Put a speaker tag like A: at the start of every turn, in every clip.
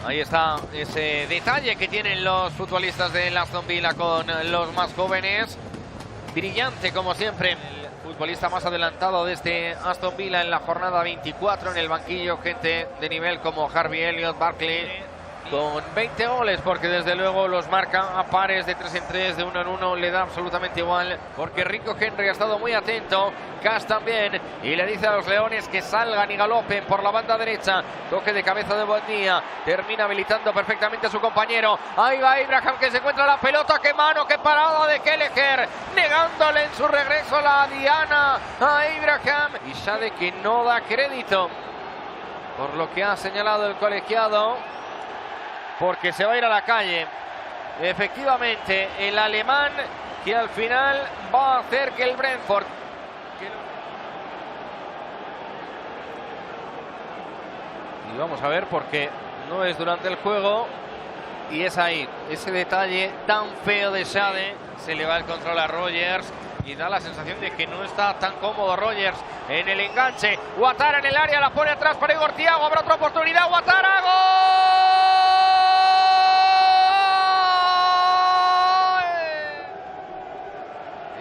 A: Ahí está ese detalle que tienen los futbolistas de Aston Villa con los más jóvenes. Brillante como siempre. El futbolista más adelantado de este Aston Villa en la jornada 24 en el banquillo. Gente de nivel como Harvey Elliott, Barkley. Con 20 goles, porque desde luego los marca a pares de 3 en 3, de 1 en 1, le da absolutamente igual, porque Rico Henry ha estado muy atento, Cash también, y le dice a los leones que salgan y galopen por la banda derecha. Toque de cabeza de Buendía, termina habilitando perfectamente a su compañero. Ahí va Ibrahim, que se encuentra la pelota. ¡Qué mano, qué parada de Kelleher! Negándole en su regreso la diana a Ibrahim. Y sabe que no da crédito por lo que ha señalado el colegiado, porque se va a ir a la calle. Efectivamente, el alemán, que al final va a hacer que el Brentford... Y vamos a ver, porque no es durante el juego, y es ahí, ese detalle tan feo de Shade. Se le va el control a Rogers y da la sensación de que no está tan cómodo Rogers en el enganche. Ouattara en el área, la pone atrás para Igor Thiago. Habrá otra oportunidad. Ouattara, ¡gol!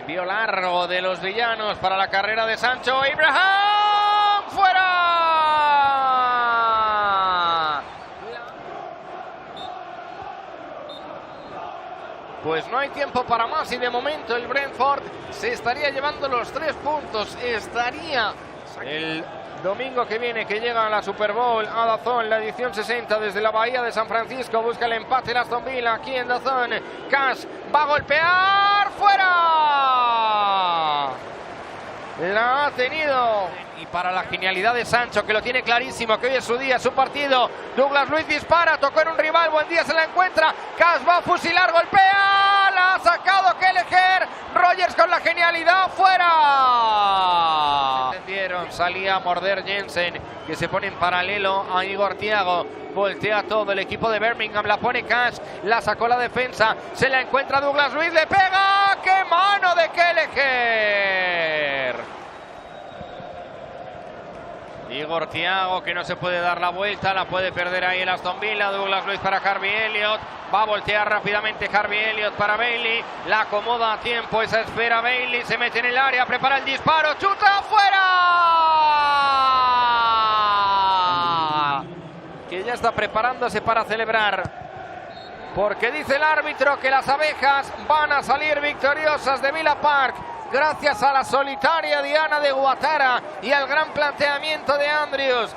A: Envío largo de los villanos para la carrera de Sancho. Ibrahim, fuera. Pues no hay tiempo para más, y de momento el Brentford se estaría llevando los 3 puntos. Estaría el domingo que viene, que llega a la Super Bowl a DAZN, la edición 60 desde la Bahía de San Francisco. Busca el empate el Aston Villa aquí en DAZN. Cash va a golpear, fuera. La ha tenido. Y para la genialidad de Sancho, que lo tiene clarísimo, que hoy es su día, su partido. Douglas Luiz dispara, tocó en un rival, Buendía se la encuentra. Cash va a fusilar, golpea, la ha sacado Kelleher. Rogers con la genialidad, fuera. Entendieron, salía a morder Jensen, que se pone en paralelo a Igor Thiago. Voltea todo el equipo de Birmingham, la pone Cash, la sacó la defensa, se la encuentra Douglas Luiz, le pega. ¡Qué mano de Kelleher! Igor Thiago, que no se puede dar la vuelta, la puede perder ahí el Aston Villa. Douglas Luiz para Harvey Elliott, va a voltear rápidamente Harvey Elliott para Bailey, la acomoda a tiempo esa esfera. Bailey se mete en el área, prepara el disparo, chuta, fuera, que ya está preparándose para celebrar, porque dice el árbitro que las abejas van a salir victoriosas de Villa Park, gracias a la solitaria diana de Ouattara y al gran planteamiento de Andrews.